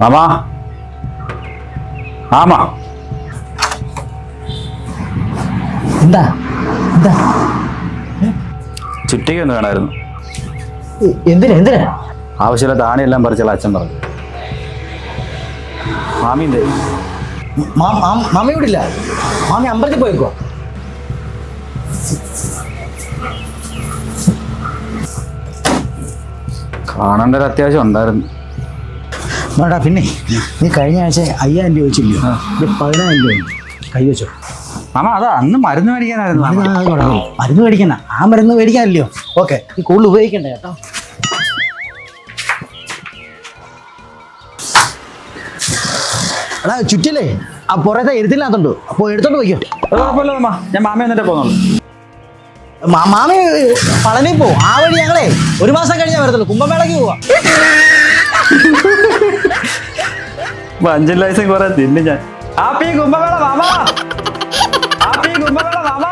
മാമാ ആമാ എന്താ എന്താ ചുറ്റിക്കൊന്ന് വേണമായിരുന്നു. എന്തിനാ എന്തിനാ? ആവശ്യമില്ല താണിയെല്ലാം പറിച്ചുള്ള അച്ഛൻ പറഞ്ഞു. മാമിന്റെ മാമി ഇവിടെ ഇല്ല. മാമി അമ്പലത്തിൽ പോയിക്കോ. കാണേണ്ട ഒരു അത്യാവശ്യം ഉണ്ടായിരുന്നു. വേണ്ടാ, പിന്നെ നീ കഴിഞ്ഞ ആഴ്ച 5000 രൂപ വെച്ചില്ലയോ? ഇത് 10000 രൂപ കൈ വെച്ചോ. മാമ അതാ അന്ന് മരുന്ന് മേടിക്കാനായിരുന്നു. മരുന്ന് മേടിക്കണ്ട, ആ മരുന്ന് മേടിക്കാനല്ലയോ? ഓക്കെ, ഈ കൂടുതൽ ഉപയോഗിക്കണ്ട കേട്ടോ. എടാ ചുറ്റില്ലേ ആ പുറത്തെ എരുത്തില്ലാത്തുണ്ട്, അപ്പോൾ എടുത്തോണ്ട് പോയിക്കോ. കുഴപ്പമില്ല മാമ, ഞാൻ മാമ എന്നിട്ടേ പോന്നുള്ളൂ. മാമി പളനി പോ. ആ വഴി ഞങ്ങളെ 1 മാസം കഴിഞ്ഞാൽ വരത്തുള്ളൂ. കുംഭമേളയ്ക്ക് പോവാ. 5 ലൈസം കുറെ തിന്നു ഞാൻ. Happy Kumbh Mela mama, happy Kumbh Mela mama.